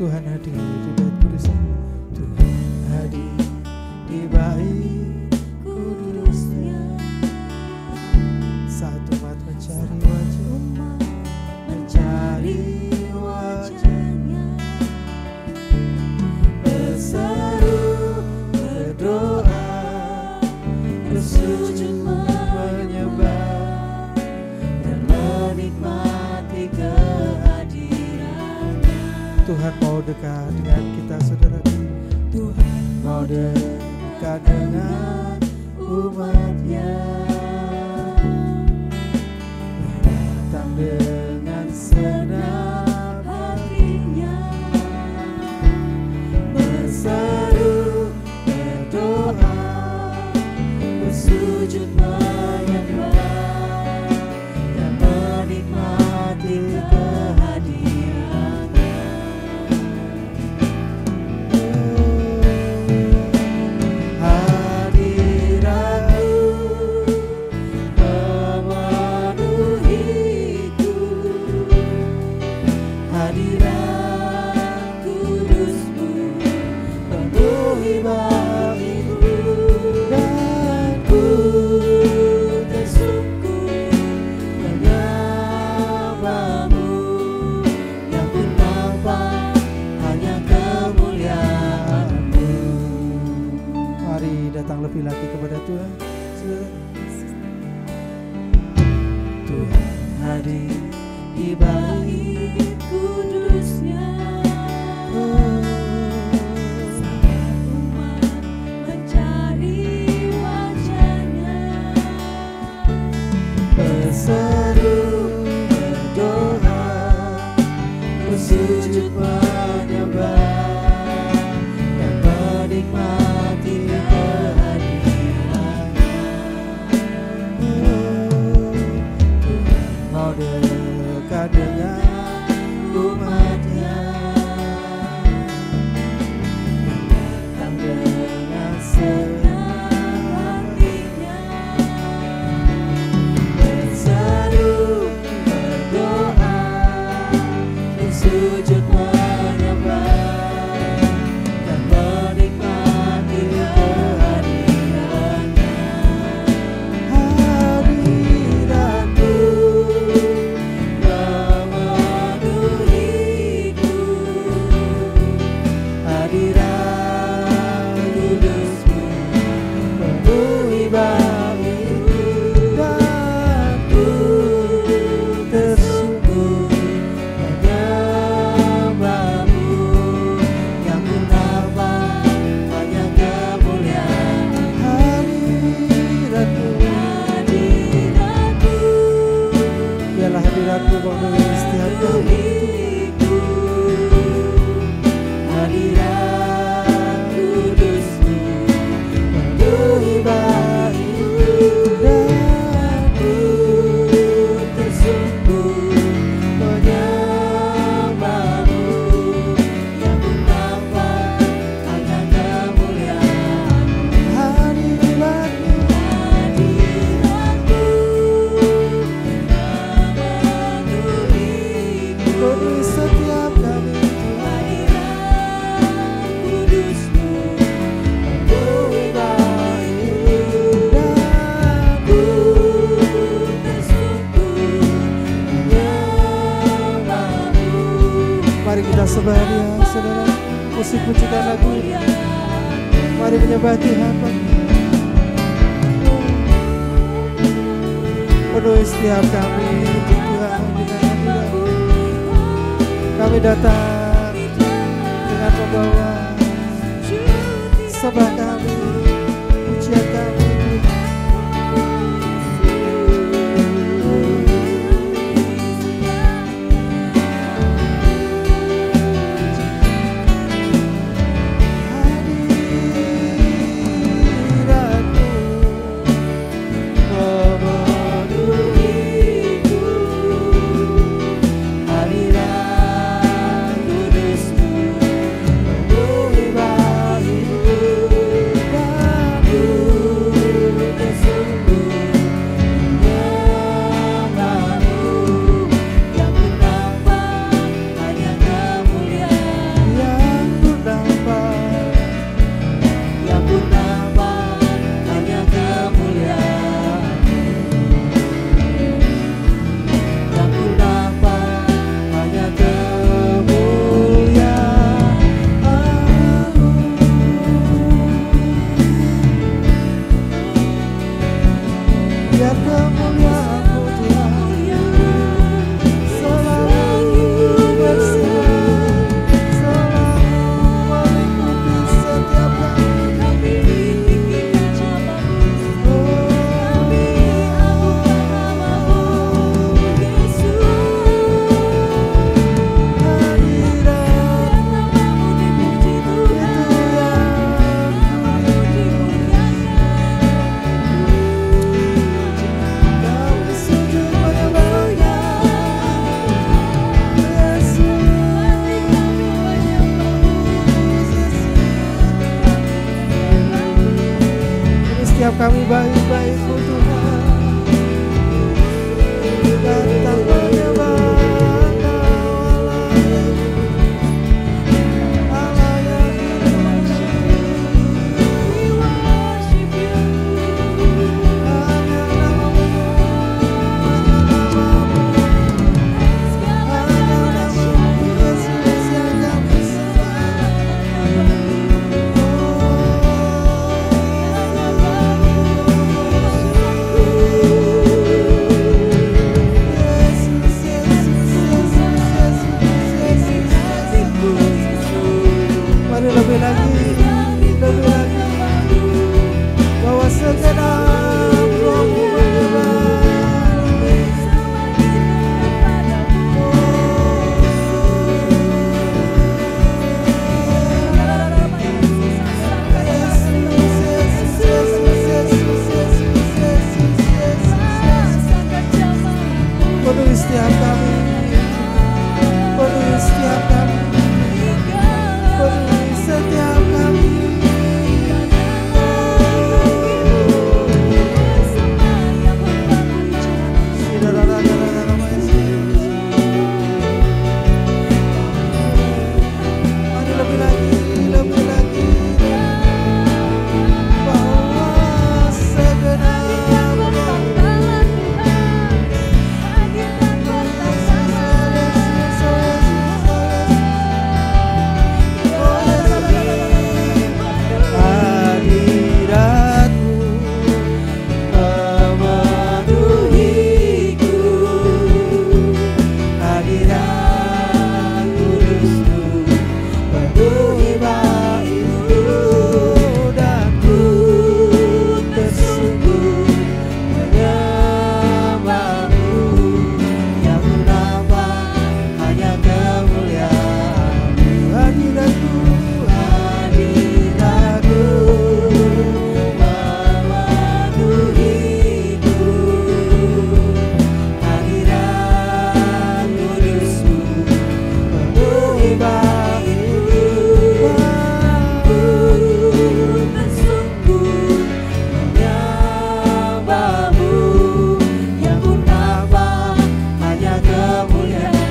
Tuhan hadir di bait kudusnya. Tuhan hadir di bait kudusnya. Saat umat mencari wajahnya, berseru, berdoa, bersujud menyembah dan menikmati kehadirannya. Tuhan mau dekat dengan kita, saudaraku. Tuhan mau dekat dengan umatnya. Datang dengan senang hatinya, berseru, berdoa, bersujud menyembah dan menikmati kehadirannya. Hadirat kudusmu penuhi bagiku, dan ku tersungkur menyembahmu. Yang ku nampak hanya kemuliaan-Mu. Mari datang lebih lagi kepada Tuhan. Tuhan hadir di bait kudusnya. Saat umat mencari wajahnya, berseru, berdoa, bersujud menyembah dan menikmati kehadirannya. Tuhan mau dekat dengan umatnya, datang dengan senang hatinya, berseru, berdoa, bersujud menyembah dan menikmati kehadirannya. Hadirat-Mu memenuhiku, hadirat kudusmu penuhi bagiku, dan ku tersungkur menyembahmu. Yang ku nampak hanya kemuliaan hadirat-Mu. Hadirat-Mu, biarlah hadirat-Mu memenuhi setiap kami. Hadirat kudusmu penuhi bagiku, dan ku tersungkur menyembahmu. Yang ku nampak hanya kemuliaan-Mu. Hadirat-Mu, hadirat-Mu memenuhiku, penuhi setiap kami. Hadirat kudusmu penuhi bagiku, dan ku tersungkur menyembahmu. Mari kita sembah Dia, saudara. Musik pujikan lagu ini. Mari menyembah Tuhan. Penuhi setiap kami Tuhan dengan hadirat. Kami datang dengan membawa sembah kami, pujian kami. Hadirat kudusmu penuhi bagiku, setiap kami baik-baik-Mu Tuhan. Datang menyembah Allah yang lebih lagi bahwa segenap rohmu penuhi setiap kami, penuhi setiap kami, penuhi setiap kami. Mari lebih lagi bahwa segenap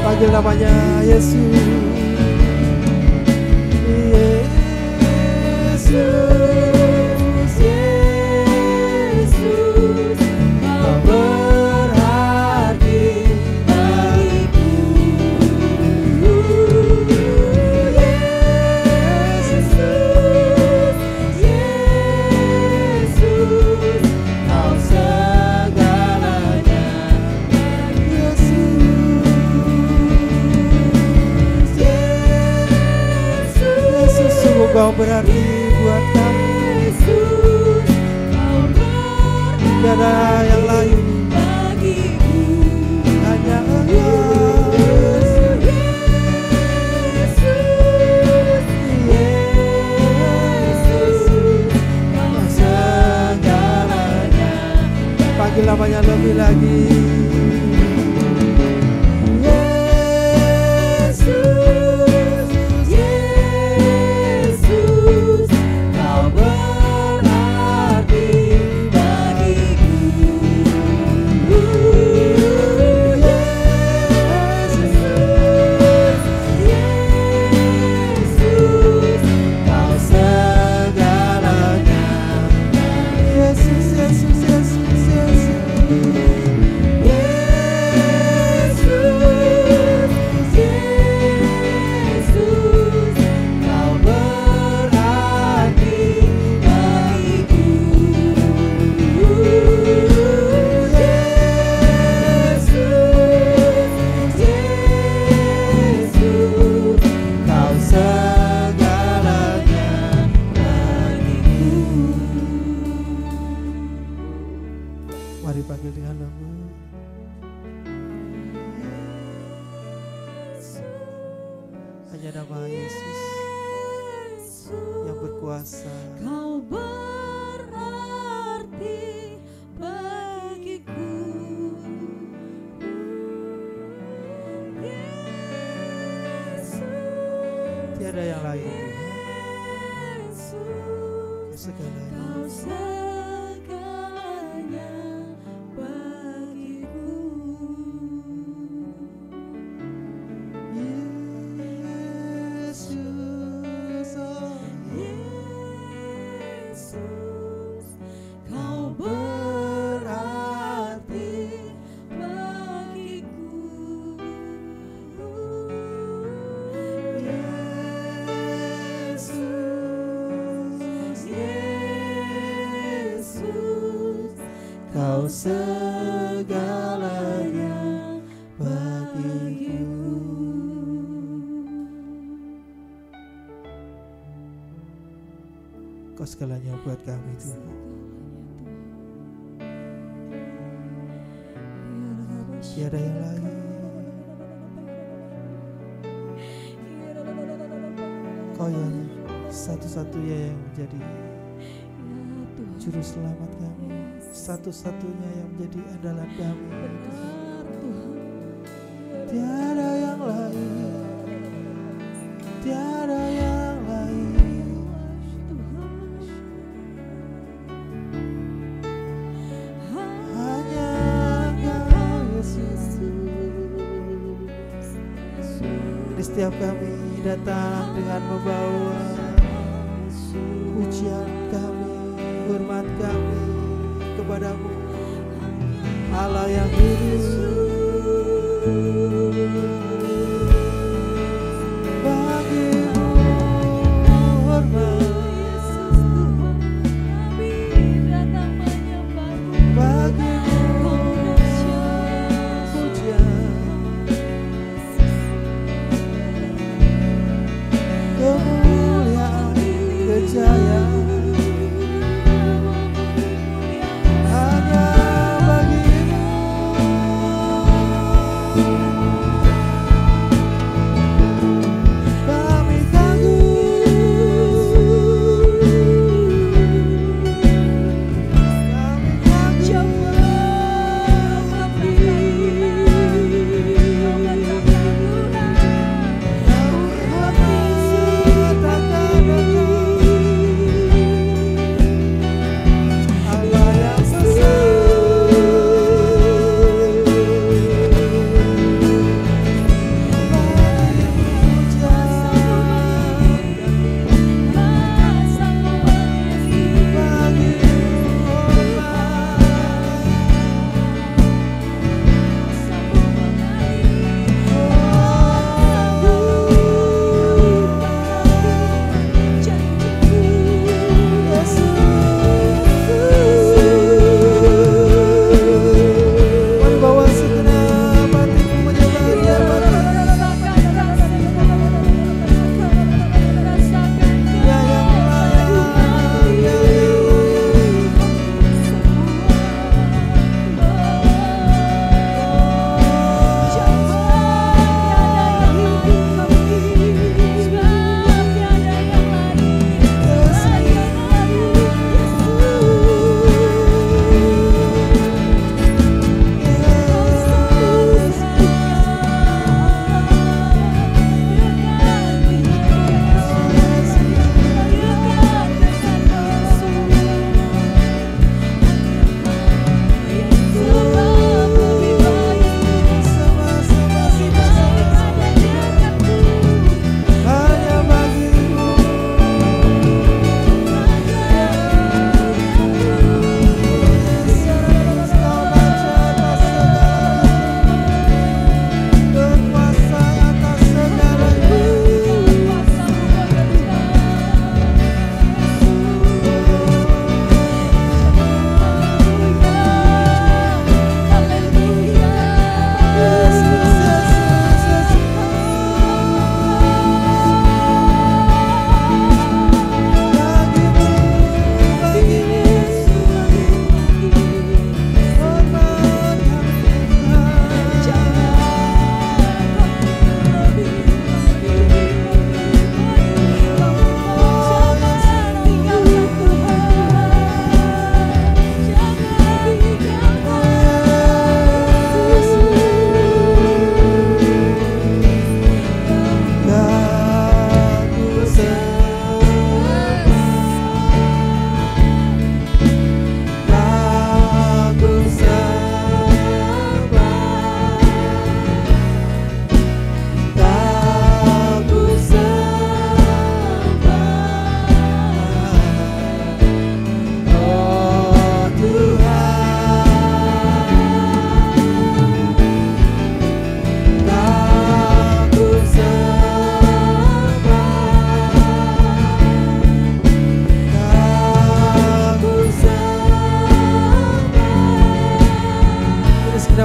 panggil namanya Yesus. Yesus, Yesus, Kau berarti bagiku. Yesus, Yesus, Kau segalanya. Yesus, sungguh Kau berarti buat kami. Tidak ada yang lain, hanya Engkau. Yesus, Kau segalanya. Panggil namanya lebih lagi. Mari panggil dengan nama. Hanya nama Yesus yang berkuasa. Kau berarti bagiku. Yesus, Tiada yang lain. Yesus, Segalanya. Kau segalanya. Kau segalanya bagiku. Kau segalanya buat kami Tuhan. Tiada yang lain. Kau yang satu-satunya yang menjadi juru selamat kami, satu-satunya yang menjadi andalan kami. Tiada yang lain, tiada yang lain. Hanya Engkau Yesus. Di setiap kami datang dengan membawa pujian kami, hormat kami kepadamu, Allah yang hidup. Bagimu hormat, bagimu pujian, kemuliaan, kejayaan. Hanya bagimu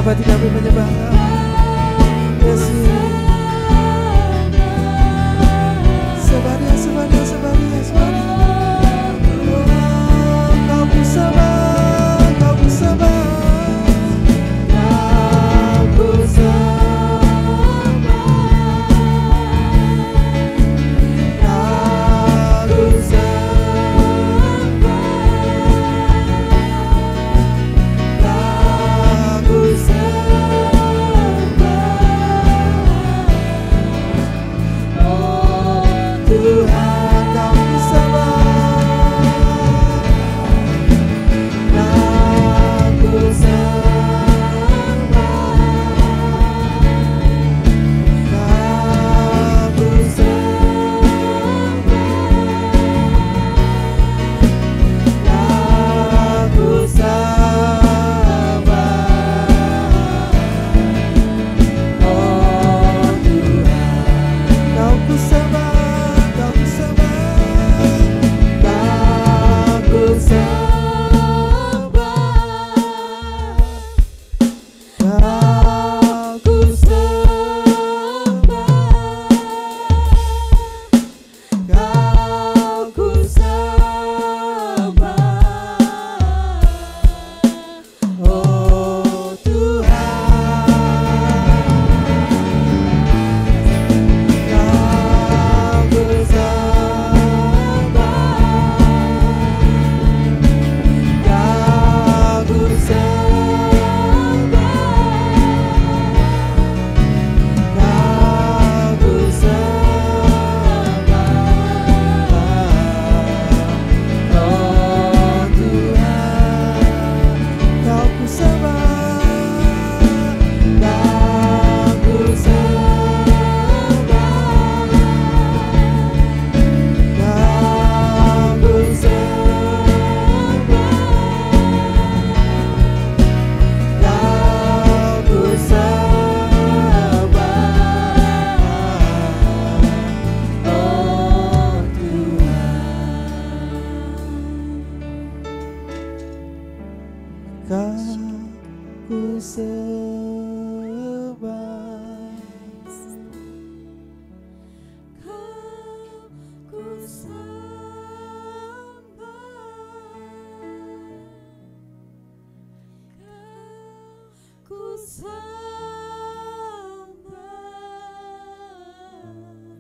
Sahabat kami menyembah Kau, Yesus. Sebaria, sebaria, sebaria, sebaria. Oh, Kau bersama, Kau bersama, Kau bersama.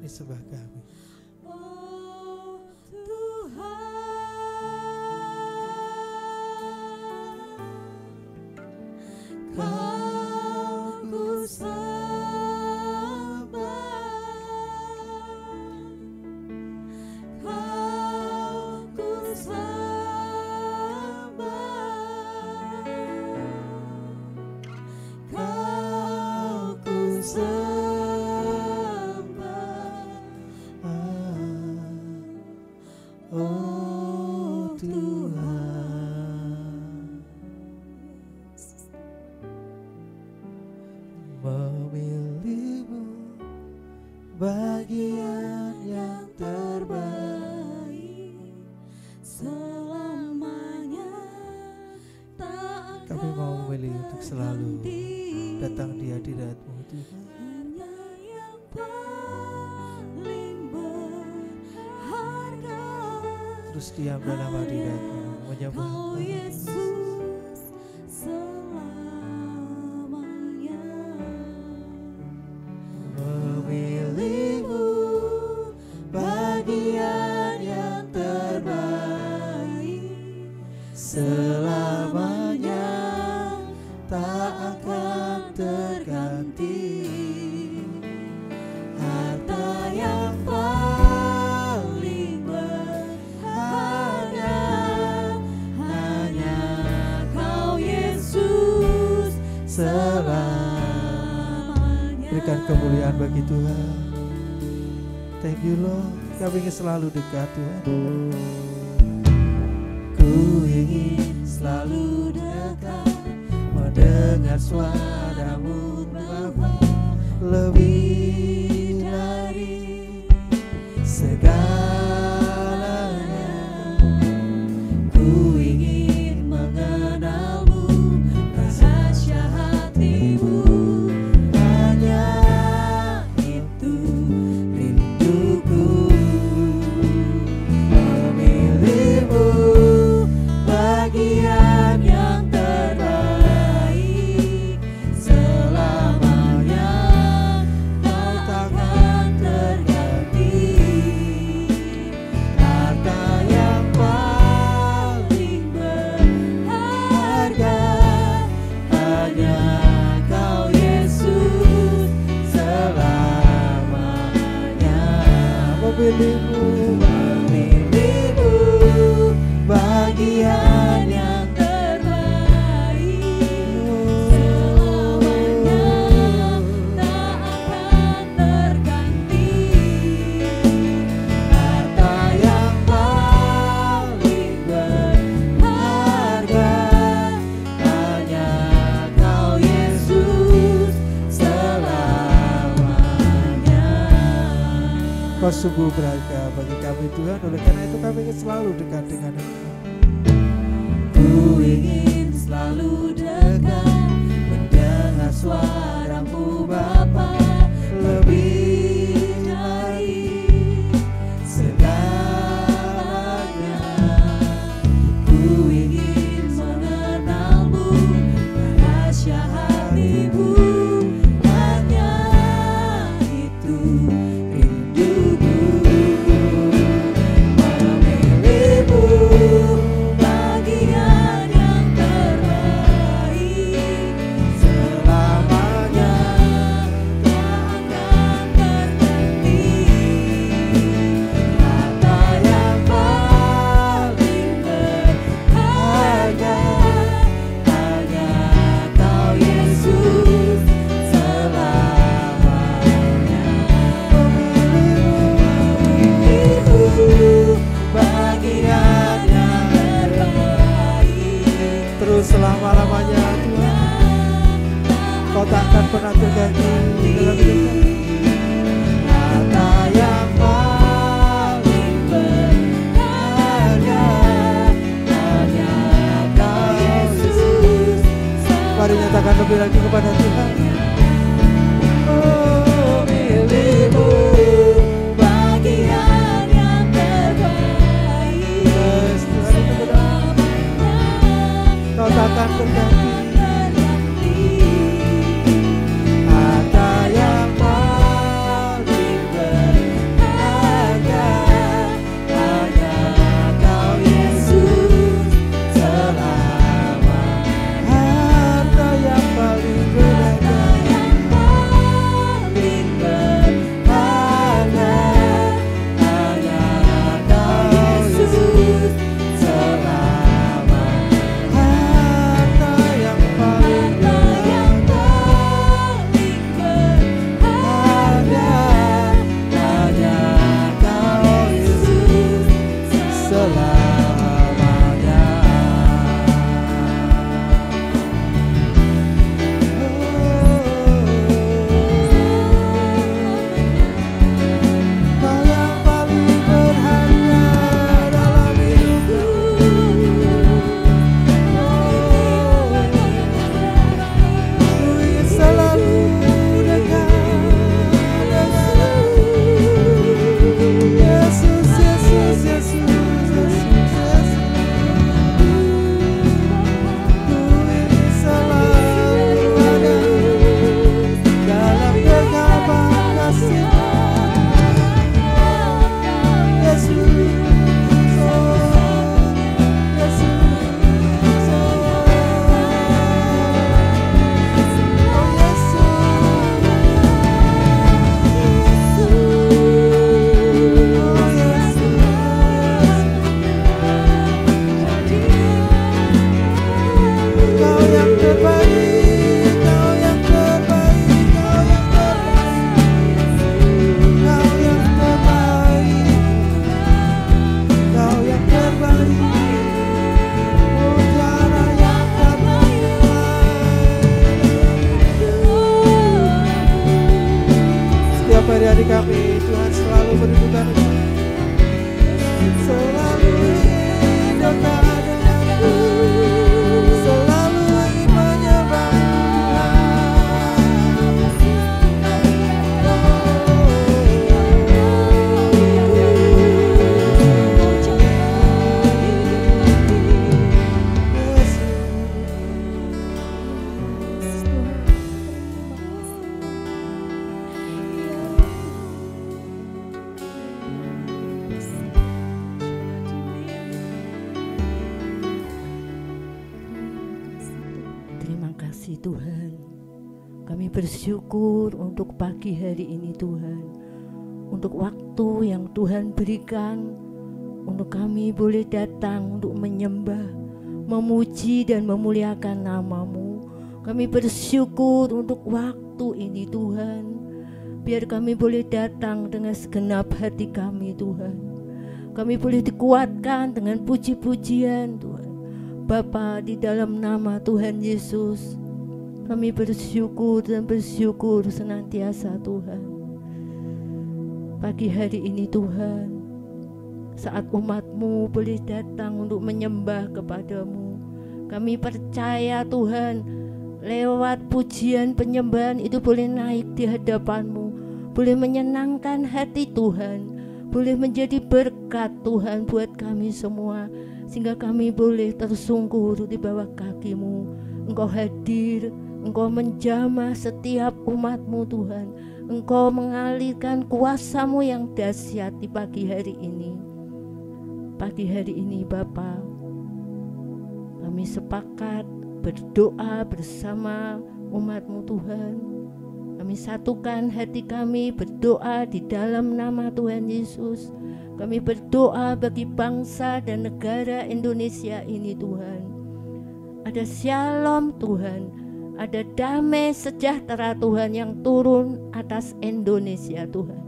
Disembah kami. Oh Tuhan, Kau ku sembah, Kau ku sembah, Kau ku sembah. Oh Tuhan, memilih-Mu bagian yang terbaik selamanya. Kami mau memilih untuk selalu datang di hadirat-Mu Tuhan. Terus diam dalam hadirat-Mu, menyembah Kau Yesus selamanya. Memilih-Mu bagian yang terbaik selamanya, tak akan terganti. Harta yang paling berharga hanya Kau Yesus selamanya. Berikan kemuliaan bagi Tuhan. Thank you Lord, kami ingin selalu dekat Tuhan. Ku ingin selalu dekat, mendengar suara-Mu Bapa, lebih dari segalanya. Ku ingin mengenal-Mu, rahasia hati sungguh berharga bagi kami Tuhan. Oleh karena itu kami ingin selalu dekat dengan Engkau. Ku ingin selalu dekat, mendengar suara-Mu Bapa, lebih dari segalanya. Ku ingin mengenal-Mu, rahasia hati-Mu, hanya itu rinduku. Memilih-Mu bagian yang terbaik, selamanya tak akan berhenti. Harta yang paling berharga, hanya Kau Yesus, selamanya. Memilih-Mu bagian yang terbaik, Terus selama-lamanya Tuhan, Kau takkan pernah terganti dalam hidup kami. harta yang paling berharga, hanya Kau Yesus, Mari nyatakan lebih lagi kepada Tuhan. Memilih-Mu bagian yang terbaik, Yes, Tuhan itu benar. Kau takkan berganti. harta yang paling berharga, hanya Kau Yesus, selamanya. Harta yang paling berharga, yang paling berharga, hanya Kau Yesus, selamanya. harta yang paling Harta hari-hari kami, Tuhan selalu merindukan Engkau, selalu ingin dekat denganmu, selalu ingin menyembah Tuhan, kami bersyukur untuk pagi hari ini Tuhan, untuk waktu yang Tuhan berikan untuk kami boleh datang untuk menyembah, memuji dan memuliakan nama-Mu. Kami bersyukur untuk waktu ini Tuhan, biar kami boleh datang dengan segenap hati kami Tuhan. Kami boleh dikuatkan dengan puji-pujian Tuhan. Bapa, di dalam nama Tuhan Yesus, kami bersyukur dan bersyukur senantiasa Tuhan. Pagi hari ini Tuhan, saat umat-Mu boleh datang untuk menyembah kepada-Mu, kami percaya Tuhan, lewat pujian penyembahan itu boleh naik di hadapan-Mu, boleh menyenangkan hati Tuhan, boleh menjadi berkat Tuhan buat kami semua, sehingga kami boleh tersungkur di bawah kaki-Mu. Engkau hadir, Engkau menjamah setiap umat-Mu Tuhan, Engkau mengalirkan kuasa-Mu yang dahsyat di pagi hari ini. Pagi hari ini Bapa, kami sepakat berdoa bersama umat-Mu Tuhan. Kami satukan hati kami berdoa di dalam nama Tuhan Yesus. Kami berdoa bagi bangsa dan negara Indonesia ini Tuhan. Ada shalom Tuhan, ada damai sejahtera Tuhan yang turun atas Indonesia Tuhan.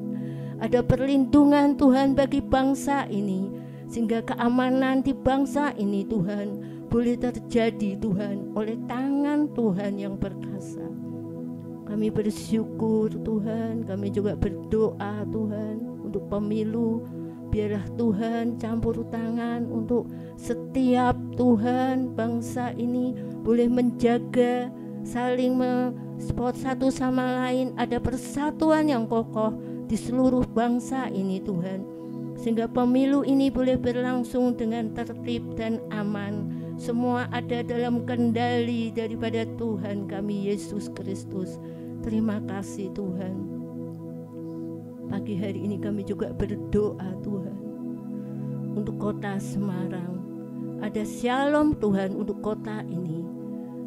Ada perlindungan Tuhan bagi bangsa ini, sehingga keamanan di bangsa ini Tuhan boleh terjadi Tuhan oleh tangan Tuhan yang perkasa. Kami bersyukur Tuhan, kami juga berdoa Tuhan untuk pemilu. Biarlah Tuhan campur tangan untuk setiap Tuhan bangsa ini boleh menjaga, saling mensupport satu sama lain, ada persatuan yang kokoh di seluruh bangsa ini Tuhan, sehingga pemilu ini boleh berlangsung dengan tertib dan aman. Semua ada dalam kendali daripada Tuhan kami Yesus Kristus. Terima kasih Tuhan. Pagi hari ini kami juga berdoa Tuhan untuk kota Semarang. Ada shalom Tuhan untuk kota ini.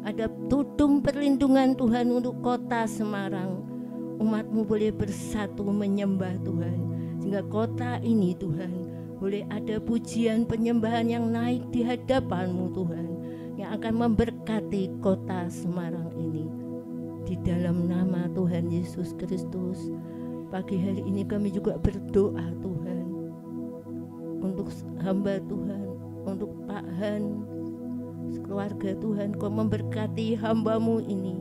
Ada tudung perlindungan Tuhan untuk kota Semarang. Umat-Mu boleh bersatu menyembah Tuhan, sehingga kota ini Tuhan boleh ada pujian penyembahan yang naik di hadapan-Mu Tuhan, yang akan memberkati kota Semarang ini. Di dalam nama Tuhan Yesus Kristus, pagi hari ini kami juga berdoa Tuhan untuk hamba Tuhan, untuk Pak Han, keluarga Tuhan. Engkau memberkati hamba-Mu ini,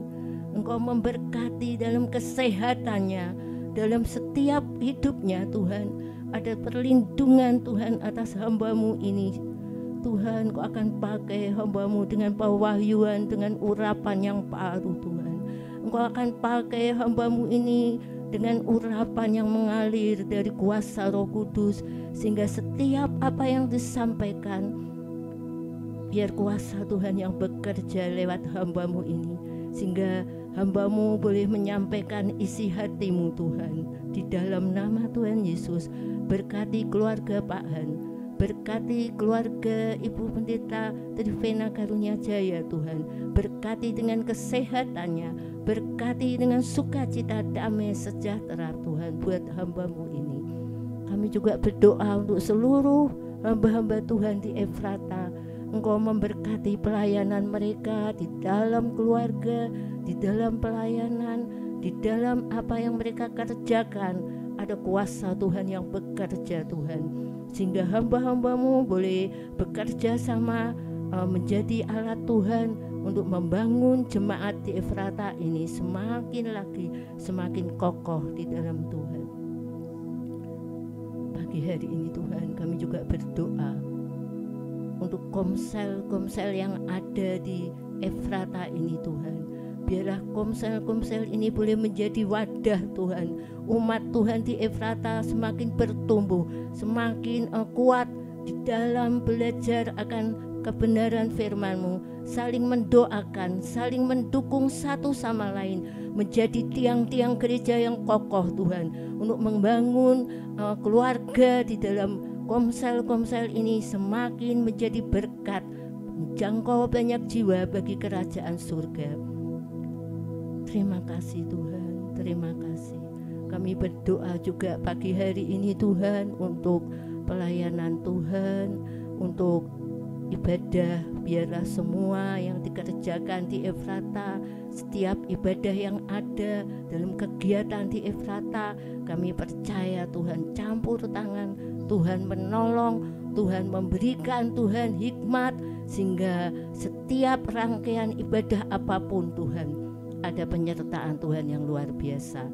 Engkau memberkati dalam kesehatannya, dalam setiap hidupnya Tuhan. Ada perlindungan Tuhan atas hamba-Mu ini Tuhan. Engkau akan pakai hamba-Mu dengan pewahyuan, dengan urapan yang baru Tuhan. Engkau akan pakai hamba-Mu ini dengan urapan yang mengalir dari kuasa Roh Kudus, sehingga setiap apa yang disampaikan, biar kuasa Tuhan yang bekerja lewat hamba-Mu ini, sehingga hamba-Mu boleh menyampaikan isi hati-Mu Tuhan. Di dalam nama Tuhan Yesus, berkati keluarga Pak Han, berkati keluarga Ibu Pendeta Trivena Karunia Jaya Tuhan, berkati dengan kesehatannya, berkati dengan sukacita damai sejahtera Tuhan buat hamba-Mu ini. Kami juga berdoa untuk seluruh hamba-hamba Tuhan di Efrata. Engkau memberkati pelayanan mereka di dalam keluarga, di dalam pelayanan, di dalam apa yang mereka kerjakan. Ada kuasa Tuhan yang bekerja Tuhan, sehingga hamba-hamba-Mu boleh bekerja sama menjadi alat Tuhan untuk membangun jemaat di Efrata ini semakin lagi semakin kokoh di dalam Tuhan. Pagi hari ini Tuhan, kami juga berdoa untuk komsel-komsel yang ada di Efrata ini Tuhan. Biarlah komsel-komsel ini boleh menjadi wadah Tuhan. Umat Tuhan di Efrata semakin bertumbuh, semakin kuat di dalam belajar akan kebenaran firman-Mu, saling mendoakan, saling mendukung satu sama lain, menjadi tiang-tiang gereja yang kokoh Tuhan, untuk membangun keluarga di dalam komsel-komsel ini semakin menjadi berkat, menjangkau banyak jiwa bagi kerajaan surga. Terima kasih Tuhan, terima kasih. Kami berdoa juga pagi hari ini Tuhan untuk pelayanan Tuhan, untuk ibadah. Biarlah semua yang dikerjakan di Efrata, setiap ibadah yang ada dalam kegiatan di Efrata, kami percaya Tuhan campur tangan, Tuhan menolong, Tuhan memberikan Tuhan hikmat, sehingga setiap rangkaian ibadah apapun Tuhan ada penyertaan Tuhan yang luar biasa.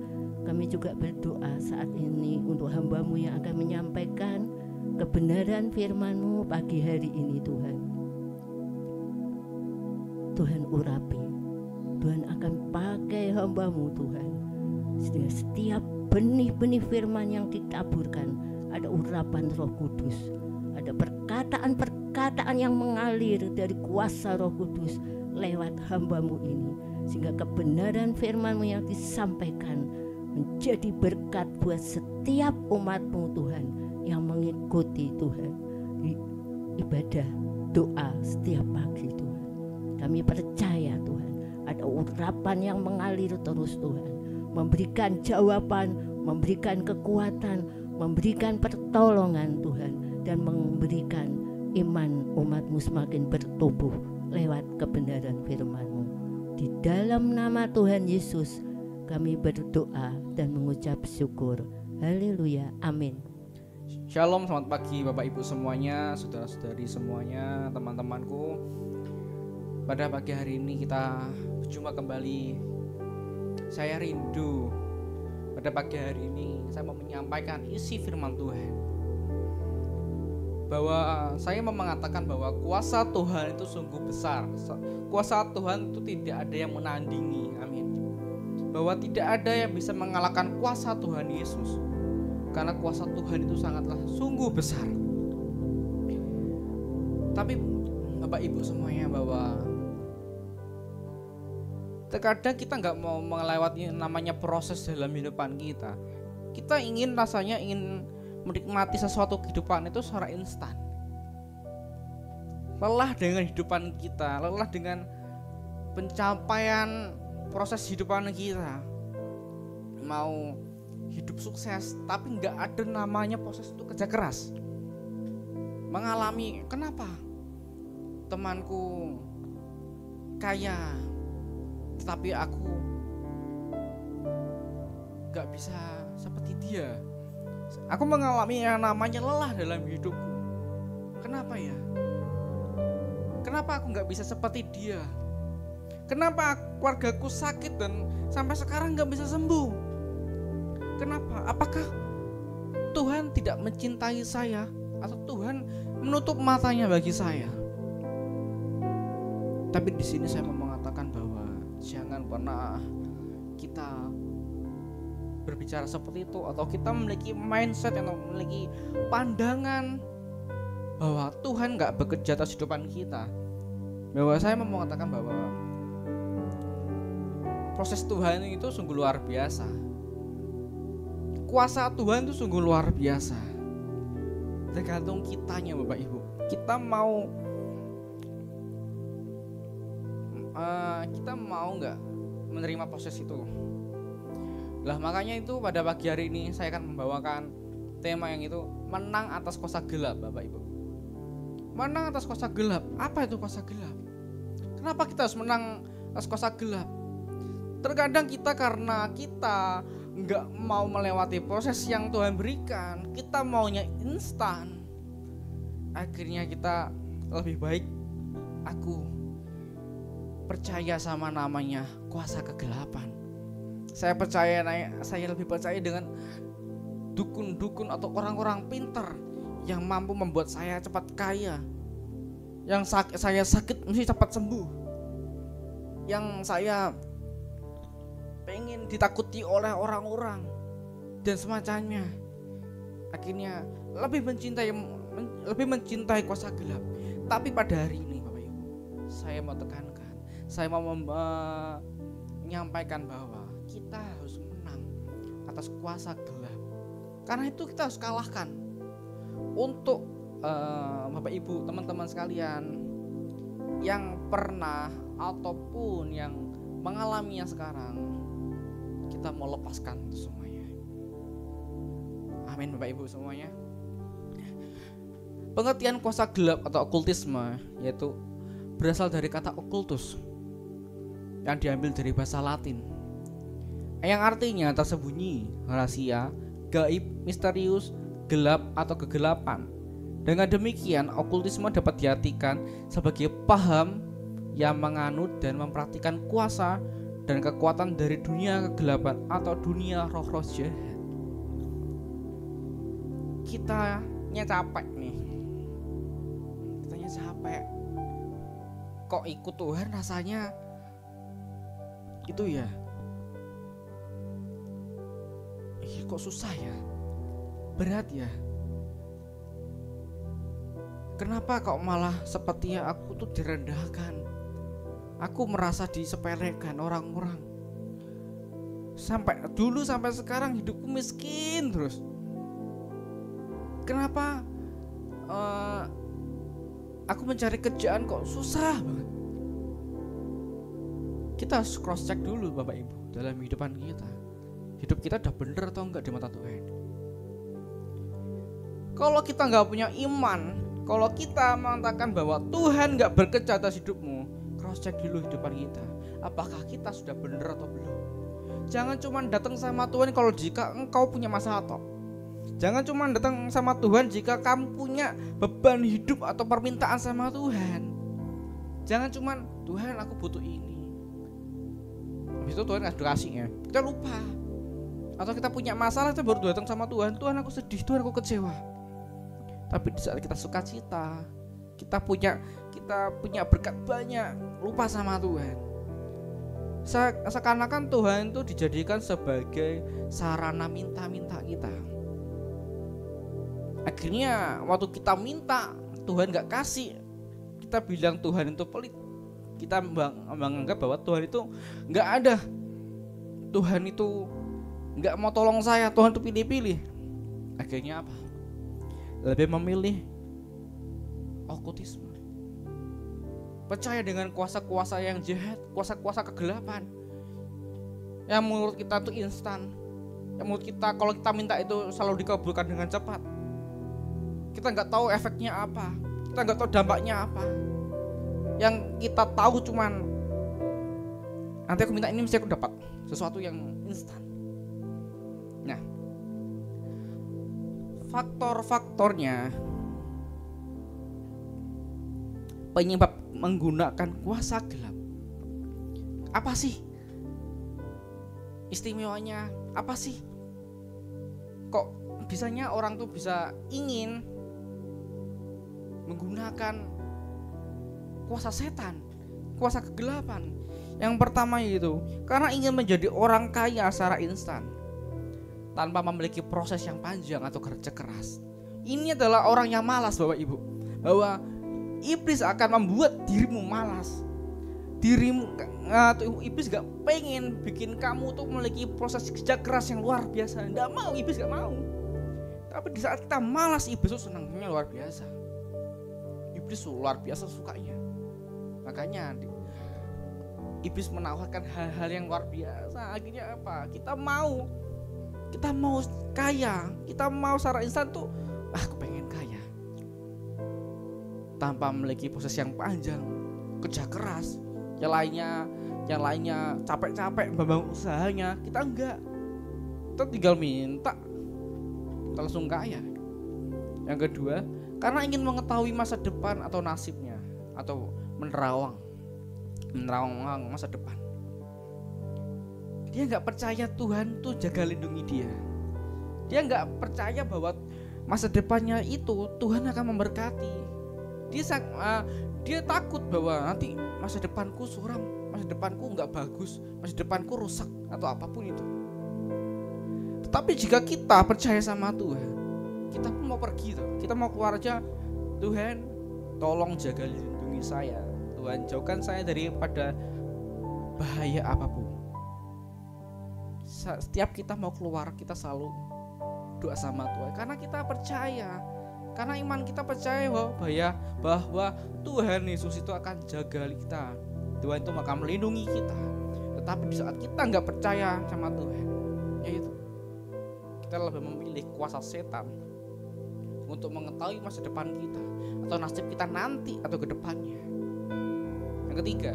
Kami juga berdoa saat ini untuk hamba-Mu yang akan menyampaikan kebenaran firman-Mu pagi hari ini Tuhan. Tuhan urapi, Tuhan akan pakai hamba-Mu Tuhan. Sehingga setiap benih-benih firman yang ditaburkan ada urapan Roh Kudus, ada perkataan-perkataan yang mengalir dari kuasa Roh Kudus lewat hamba-Mu ini, sehingga kebenaran firman-Mu yang disampaikan menjadi berkat buat setiap umat-Mu Tuhan yang mengikuti Tuhan di ibadah doa setiap pagi Tuhan. Kami percaya Tuhan ada urapan yang mengalir terus Tuhan, memberikan jawaban, memberikan kekuatan, memberikan pertolongan Tuhan, dan memberikan iman umat-Mu semakin bertumbuh lewat kebenaran firman-Mu. Di dalam nama Tuhan Yesus kami berdoa dan mengucap syukur. Haleluya, amin. Shalom, selamat pagi Bapak Ibu semuanya, saudara-saudari semuanya, teman-temanku. Pada pagi hari ini kita berjumpa kembali. Saya rindu pada pagi hari ini saya mau menyampaikan isi firman Tuhan, bahwa saya mau mengatakan bahwa kuasa Tuhan itu sungguh besar. Kuasa Tuhan itu tidak ada yang menandingi. Amin. Bahwa tidak ada yang bisa mengalahkan kuasa Tuhan Yesus, karena kuasa Tuhan itu sangatlah sungguh besar. Tapi Bapak Ibu semuanya, bahwa terkadang kita nggak mau melewati namanya proses dalam kehidupan kita. Kita rasanya ingin menikmati sesuatu kehidupan itu secara instan. Lelah dengan kehidupan kita, lelah dengan pencapaian proses kehidupan kita. Mau hidup sukses, tapi nggak ada namanya proses itu kerja keras. Mengalami, kenapa temanku kaya tetapi aku gak bisa seperti dia. Aku mengalami yang namanya lelah dalam hidupku. Kenapa ya? Kenapa aku gak bisa seperti dia? Kenapa keluargaku sakit dan sampai sekarang gak bisa sembuh? Kenapa? Apakah Tuhan tidak mencintai saya? Atau Tuhan menutup matanya bagi saya? Tapi di sini saya mau mengatakan bahwa jangan pernah kita berbicara seperti itu, atau kita memiliki mindset atau memiliki pandangan bahwa Tuhan gak bekerja atas kehidupan kita. Bahwa saya mau mengatakan bahwa proses Tuhan itu sungguh luar biasa. Kuasa Tuhan itu sungguh luar biasa. Tergantung kitanya Bapak Ibu. Kita mau nggak menerima proses itu. Lah makanya itu pada pagi hari ini saya akan membawakan tema yang itu menang atas kuasa gelap Bapak Ibu. Menang atas kuasa gelap. Apa itu kuasa gelap? Kenapa kita harus menang atas kuasa gelap? Terkadang kita karena kita nggak mau melewati proses yang Tuhan berikan, kita maunya instan. Akhirnya kita lebih baik aku percaya sama namanya kuasa kegelapan. Saya lebih percaya dengan dukun-dukun atau orang-orang pintar yang mampu membuat saya cepat kaya. Yang saya sakit mesti cepat sembuh. Yang saya pengen ditakuti oleh orang-orang dan semacamnya. Akhirnya lebih mencintai kuasa gelap. Tapi pada hari ini Bapak Ibu, saya mau tekankan, saya mau menyampaikan bahwa kita harus menang atas kuasa gelap. Karena itu kita harus kalahkan. Untuk Bapak Ibu, teman-teman sekalian yang pernah ataupun yang mengalaminya sekarang, kita mau lepaskan semuanya. Amin Bapak Ibu semuanya. Pengertian kuasa gelap atau okultisme yaitu berasal dari kata occultus yang diambil dari bahasa Latin, yang artinya tersembunyi, rahasia, gaib, misterius, gelap atau kegelapan. Dengan demikian, okultisme dapat diartikan sebagai paham yang menganut dan mempraktikkan kuasa dan kekuatan dari dunia kegelapan atau dunia roh-roh jahat. Kitanya capek nih, kitanya capek. Kok ikut Tuhan rasanya itu ya, kok susah ya, berat ya. Kenapa kok malah sepertinya aku tuh direndahkan, aku merasa disepelekan orang-orang. Sampai dulu sampai sekarang hidupku miskin terus. Kenapa aku mencari kerjaan kok susah banget. Kita harus cross check dulu Bapak Ibu dalam kehidupan kita. Hidup kita udah bener atau enggak di mata Tuhan. Kalau kita enggak punya iman, kalau kita mengatakan bahwa Tuhan enggak bekerja atas hidupmu, cross check dulu kehidupan kita. Apakah kita sudah bener atau belum? Jangan cuma datang sama Tuhan kalau jika engkau punya masalah toh. Jangan cuma datang sama Tuhan jika kamu punya beban hidup atau permintaan sama Tuhan. Jangan cuma Tuhan aku butuh ini. Habis itu Tuhan kasihnya, kita lupa. Atau kita punya masalah kita baru datang sama Tuhan. Tuhan aku sedih, Tuhan aku kecewa. Tapi di saat kita sukacita, kita punya berkat banyak, lupa sama Tuhan. Seakan-akan Tuhan itu dijadikan sebagai sarana minta-minta kita. Akhirnya waktu kita minta Tuhan gak kasih, kita bilang Tuhan itu pelit. Kita menganggap bahwa Tuhan itu gak ada, Tuhan itu gak mau tolong saya, Tuhan itu pilih-pilih. Akhirnya apa? Lebih memilih okultisme, percaya dengan kuasa-kuasa yang jahat, kuasa-kuasa kegelapan yang menurut kita itu instan, yang menurut kita kalau kita minta itu selalu dikabulkan dengan cepat. Kita nggak tahu efeknya apa, kita nggak tahu dampaknya apa. Yang kita tahu cuman nanti aku minta ini mesti aku dapat sesuatu yang instan. Nah, faktor-faktornya penyebab menggunakan kuasa gelap apa sih? Istimewanya apa sih? Kok bisanya orang tuh bisa ingin menggunakan kuasa setan, kuasa kegelapan? Yang pertama itu karena ingin menjadi orang kaya secara instan tanpa memiliki proses yang panjang atau kerja keras. Ini adalah orang yang malas Bapak Ibu. Bahwa iblis akan membuat dirimu malas. Iblis gak pengen bikin kamu tuh memiliki proses kerja keras yang luar biasa. Gak mau, iblis gak mau. Tapi di saat kita malas, iblis tuh senangnya luar biasa. Iblis luar biasa sukanya. Makanya iblis menawarkan hal-hal yang luar biasa. Akhirnya apa? Kita mau kaya, kita mau secara instan tuh, aku pengen kaya. Tanpa memiliki proses yang panjang, kerja keras, yang lainnya capek-capek membangun usahanya, kita enggak. Kita tinggal minta, kita langsung kaya. Yang kedua, karena ingin mengetahui masa depan atau nasibnya, atau menerawang masa depan. Dia nggak percaya Tuhan tuh jaga lindungi dia. Dia nggak percaya bahwa masa depannya itu Tuhan akan memberkati. Dia takut bahwa nanti masa depanku suram, masa depanku nggak bagus, masa depanku rusak atau apapun itu. Tetapi jika kita percaya sama Tuhan, kita pun mau pergi tuh, kita mau keluar aja. Tuhan, tolong jaga lindungi saya. Tuhan, jauhkan saya daripada bahaya apapun. Setiap kita mau keluar, kita selalu doa sama Tuhan karena kita percaya, karena iman kita percaya bahwa Tuhan Yesus itu akan jaga kita, Tuhan itu akan melindungi kita. Tetapi di saat kita nggak percaya sama Tuhan, yaitu kita lebih memilih kuasa setan untuk mengetahui masa depan kita atau nasib kita nanti atau ke depannya. Yang ketiga,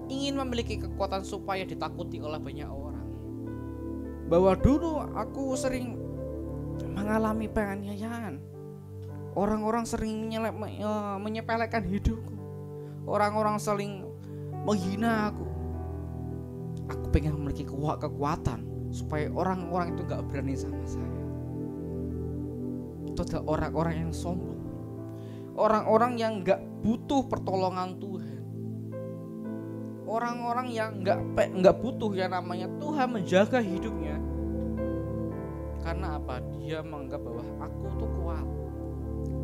ingin memiliki kekuatan supaya ditakuti oleh banyak orang. Bahwa dulu aku sering mengalami penganiayaan. Orang-orang sering menyepelekan hidupku. Orang-orang saling menghina aku. Aku pengen memiliki kekuatan supaya orang-orang itu gak berani sama saya. Itu adalah orang-orang yang sombong, orang-orang yang gak butuh pertolongan Tuhan, orang-orang yang gak butuh yang namanya Tuhan menjaga hidupnya. Karena apa? Dia menganggap bahwa aku tuh kuat,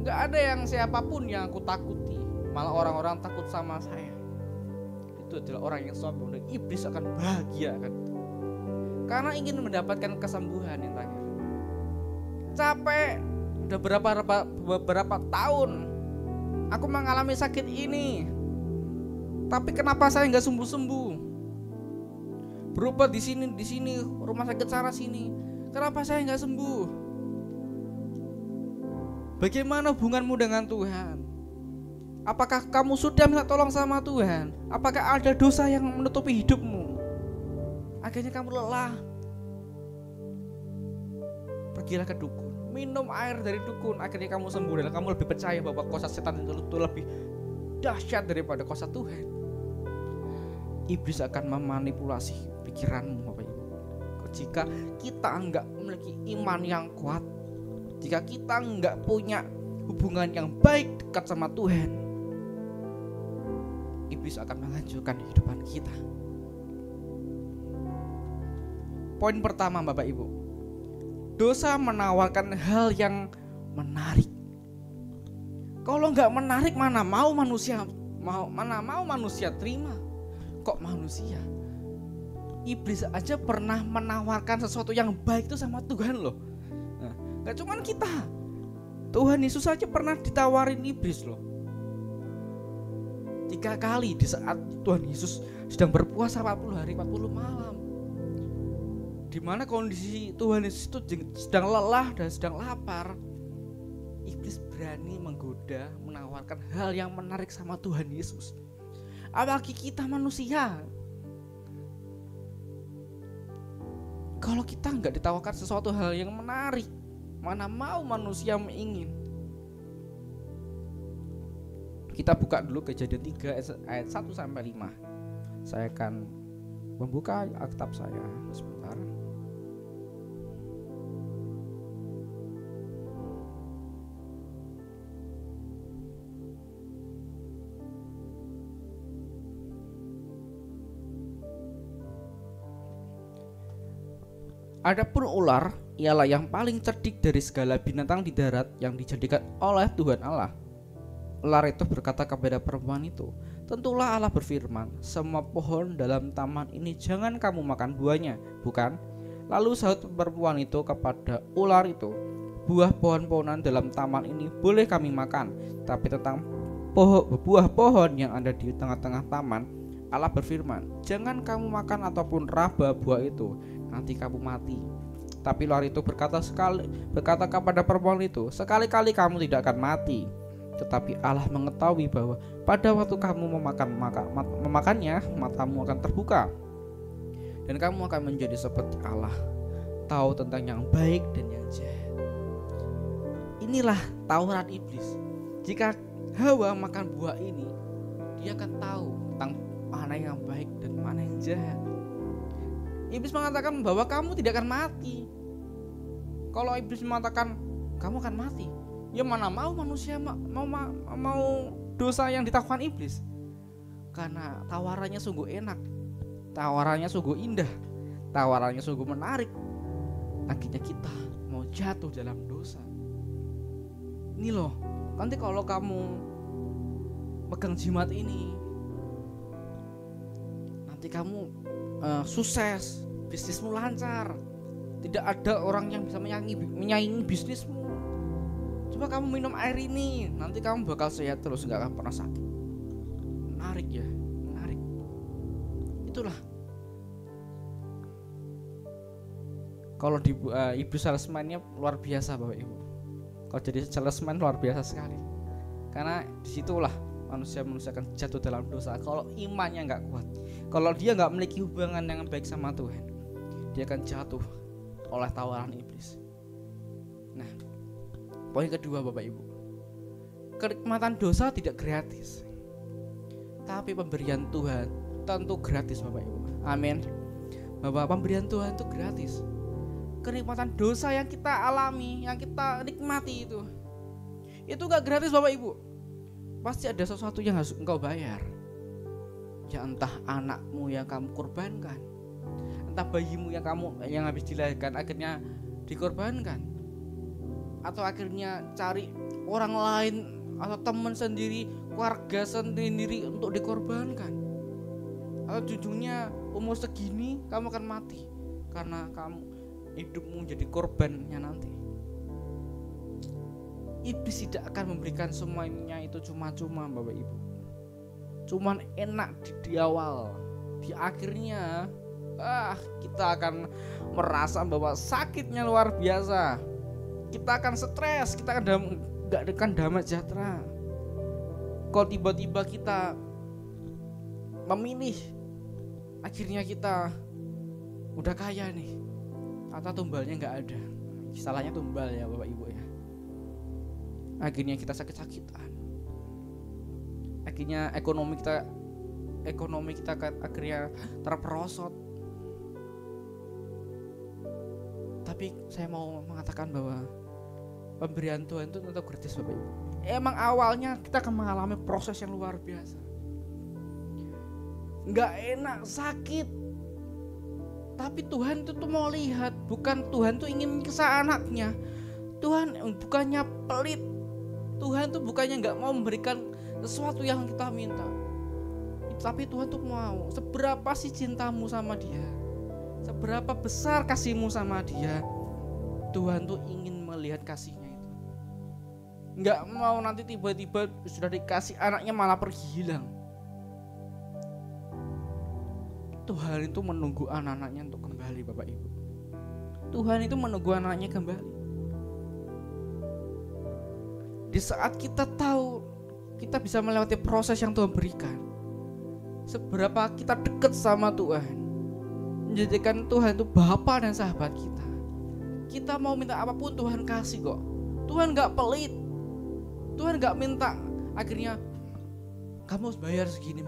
gak ada yang siapapun yang aku takuti, malah orang-orang takut sama saya. Itu adalah orang yang sombong, dan iblis akan bahagia kan, karena ingin mendapatkan kesembuhan yang terakhir. Capek, udah beberapa tahun aku mengalami sakit ini, tapi kenapa saya nggak sembuh-sembuh? Berobat di sini, rumah sakit sana sini, kenapa saya nggak sembuh? Bagaimana hubunganmu dengan Tuhan? Apakah kamu sudah minta tolong sama Tuhan? Apakah ada dosa yang menutupi hidupmu? Akhirnya kamu lelah. Pergilah ke dukun, minum air dari dukun, akhirnya kamu sembuh, dan kamu lebih percaya bahwa kuasa setan itu lebih dahsyat daripada kuasa Tuhan. Iblis akan memanipulasi pikiranmu, Bapak Ibu. Jika kita enggak memiliki iman yang kuat, jika kita enggak punya hubungan yang baik dekat sama Tuhan, iblis akan menghancurkan kehidupan kita. Poin pertama, Bapak Ibu, dosa menawarkan hal yang menarik. Kalau nggak menarik, mana mau manusia terima? Kok manusia? Iblis aja pernah menawarkan sesuatu yang baik itu sama Tuhan loh. Nah, nggak cuma kita, Tuhan Yesus aja pernah ditawarin iblis loh. 3 kali di saat Tuhan Yesus sedang berpuasa 40 hari 40 malam. Di mana kondisi Tuhan Yesus itu sedang lelah dan sedang lapar, iblis berani menggoda, menawarkan hal yang menarik sama Tuhan Yesus. Apalagi kita manusia, kalau kita nggak ditawarkan sesuatu hal yang menarik, mana mau manusia ingin. Kita buka dulu Kejadian 3 ayat 1 sampai 5. Saya akan membuka Alkitab saya sebentar. Adapun ular ialah yang paling cerdik dari segala binatang di darat yang dijadikan oleh Tuhan Allah. Ular itu berkata kepada perempuan itu, tentulah Allah berfirman, semua pohon dalam taman ini jangan kamu makan buahnya, bukan? Lalu sahut perempuan itu kepada ular itu, buah pohon-pohonan dalam taman ini boleh kami makan, tapi tentang buah pohon yang ada di tengah-tengah taman, Allah berfirman, jangan kamu makan ataupun raba buah itu, nanti kamu mati. Tapi ular itu berkata kepada perempuan itu, sekali-kali kamu tidak akan mati. Tetapi Allah mengetahui bahwa pada waktu kamu memakannya, matamu akan terbuka, dan kamu akan menjadi seperti Allah, tahu tentang yang baik dan yang jahat. Inilah tawaran iblis. Jika Hawa makan buah ini, dia akan tahu tentang mana yang baik dan mana yang jahat. Iblis mengatakan bahwa kamu tidak akan mati. Kalau iblis mengatakan kamu akan mati, ya mana mau manusia mau dosa yang ditawarkan iblis. Karena tawarannya sungguh enak, tawarannya sungguh indah, tawarannya sungguh menarik. Akhirnya kita mau jatuh dalam dosa. Ini loh, nanti kalau kamu pegang jimat ini, nanti kamu sukses, bisnismu lancar, tidak ada orang yang bisa menyaingi bisnismu. Coba kamu minum air ini, nanti kamu bakal sehat terus, gak akan pernah sakit. Menarik ya, menarik. Itulah. Kalau di ibu salesman-nya luar biasa Bapak Ibu. Kalau jadi salesman luar biasa sekali. Karena disitulah manusia akan jatuh dalam dosa kalau imannya gak kuat. Kalau dia gak memiliki hubungan yang baik sama Tuhan, dia akan jatuh oleh tawaran iblis. Nah, poin kedua Bapak Ibu, kenikmatan dosa tidak gratis, tapi pemberian Tuhan tentu gratis Bapak Ibu. Amin. bahwa pemberian Tuhan itu gratis. Kenikmatan dosa yang kita alami, yang kita nikmati itu gak gratis Bapak Ibu. Pasti ada sesuatu yang harus engkau bayar. Ya entah anakmu yang kamu korbankan, entah bayimu yang habis dilahirkan akhirnya dikorbankan, atau akhirnya cari orang lain atau teman sendiri, keluarga sendiri untuk dikorbankan. Atau ujungnya umur segini kamu akan mati karena kamu hidupmu jadi korbannya nanti. Iblis tidak akan memberikan semuanya itu cuma-cuma Bapak Ibu. Cuman enak di awal, di akhirnya kita akan merasa bahwa sakitnya luar biasa. Kita akan stres, kita akan gak akan damai sejahtera. Kalau tiba-tiba kita memilih, akhirnya kita udah kaya nih, atau tumbalnya gak ada. Salahnya tumbal ya Bapak Ibu ya. Akhirnya kita sakit-sakitan. Akhirnya ekonomi kita akhirnya terperosot. Tapi saya mau mengatakan bahwa pemberian Tuhan itu tetap gratis Bapak Ibu. Emang awalnya kita akan mengalami proses yang luar biasa, nggak enak, sakit. Tapi Tuhan itu tuh mau lihat, bukan Tuhan tuh ingin menyiksa anaknya. Tuhan bukannya pelit. Tuhan tuh bukannya nggak mau memberikan sesuatu yang kita minta. Tapi Tuhan tuh mau, seberapa sih cintamu sama Dia, seberapa besar kasihmu sama Dia. Tuhan tuh ingin melihat kasihnya itu. Nggak mau nanti tiba-tiba sudah dikasih anaknya malah pergi hilang. Tuhan itu menunggu anak-anaknya untuk kembali Bapak Ibu. Tuhan itu menunggu anaknya kembali. Di saat kita tahu kita bisa melewati proses yang Tuhan berikan, seberapa kita dekat sama Tuhan, menjadikan Tuhan itu Bapa dan sahabat kita. Kita mau minta apapun Tuhan kasih kok. Tuhan gak pelit. Tuhan gak minta akhirnya kamu harus bayar segini,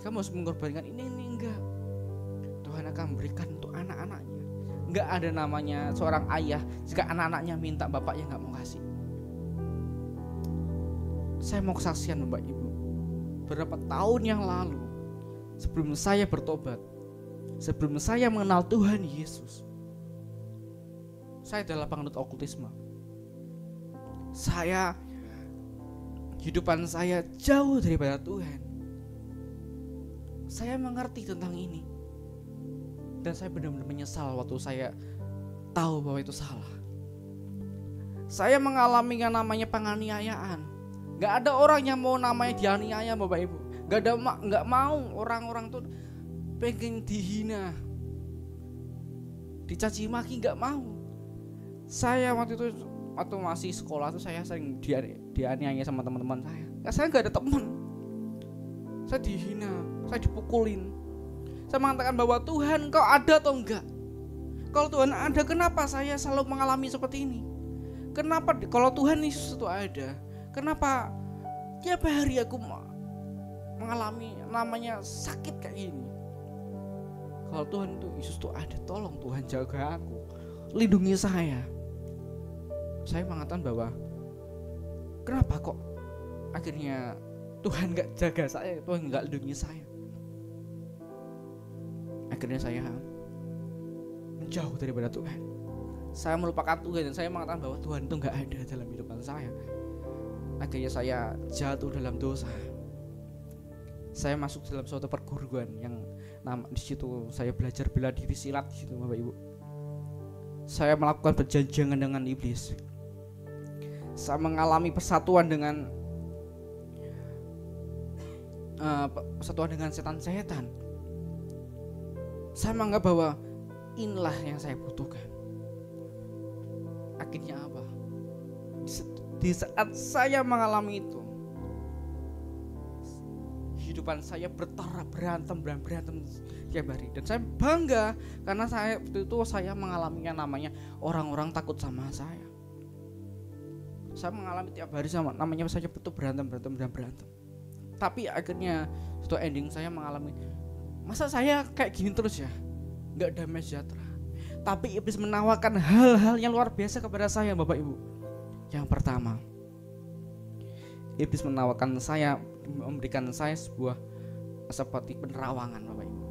kamu harus mengorbankan ini enggak. Tuhan akan memberikan untuk anak-anaknya. Enggak ada namanya seorang ayah jika anak-anaknya minta bapaknya gak mau kasih. Saya mau kesaksian Bapak Ibu. Beberapa tahun yang lalu, sebelum saya bertobat, sebelum saya mengenal Tuhan Yesus, saya adalah penganut okultisme. Kehidupan saya jauh daripada Tuhan. Saya mengerti tentang ini, dan saya benar-benar menyesal waktu saya tahu bahwa itu salah. Saya mengalami yang namanya penganiayaan. Gak ada orang yang mau namanya dianiaya Bapak Ibu. Gak mau orang-orang tuh pengen dihina, dicaci maki, gak mau. Saya waktu itu waktu masih sekolah tuh saya sering dianiaya sama teman-teman saya. Saya gak ada teman. Saya dihina, saya dipukulin. Saya mengatakan bahwa Tuhan kau ada atau enggak? Kalau Tuhan ada, kenapa saya selalu mengalami seperti ini? Kenapa kalau Tuhan Yesus itu ada, kenapa tiap hari aku mengalami namanya sakit kayak ini? Kalau Tuhan itu Yesus itu ada, tolong Tuhan jaga aku, lindungi saya. Saya mengatakan bahwa kenapa kok akhirnya Tuhan gak jaga saya, Tuhan gak lindungi saya. Akhirnya saya menjauh daripada Tuhan. Saya melupakan Tuhan dan saya mengatakan bahwa Tuhan itu gak ada dalam kehidupan saya. Akhirnya saya jatuh dalam dosa. Saya masuk dalam suatu perguruan yang di situ saya belajar bela diri silat di situ Bapak Ibu. Saya melakukan perjanjian dengan iblis. Saya mengalami persatuan dengan setan-setan. Saya menganggap bahwa inilah yang saya butuhkan. Akhirnya apa? Di saat saya mengalami itu, kehidupan saya berantem tiap hari. Dan saya bangga karena saya mengalami yang namanya orang-orang takut sama saya. Saya mengalami tiap hari sama namanya saya betul berantem. Tapi akhirnya itu ending saya mengalami, masa saya kayak gini terus ya? nggak damai sejahtera. Tapi iblis menawarkan hal-hal yang luar biasa kepada saya, Bapak Ibu. Yang pertama, iblis menawarkan saya, memberikan saya sebuah seperti penerawangan, Bapak Ibu.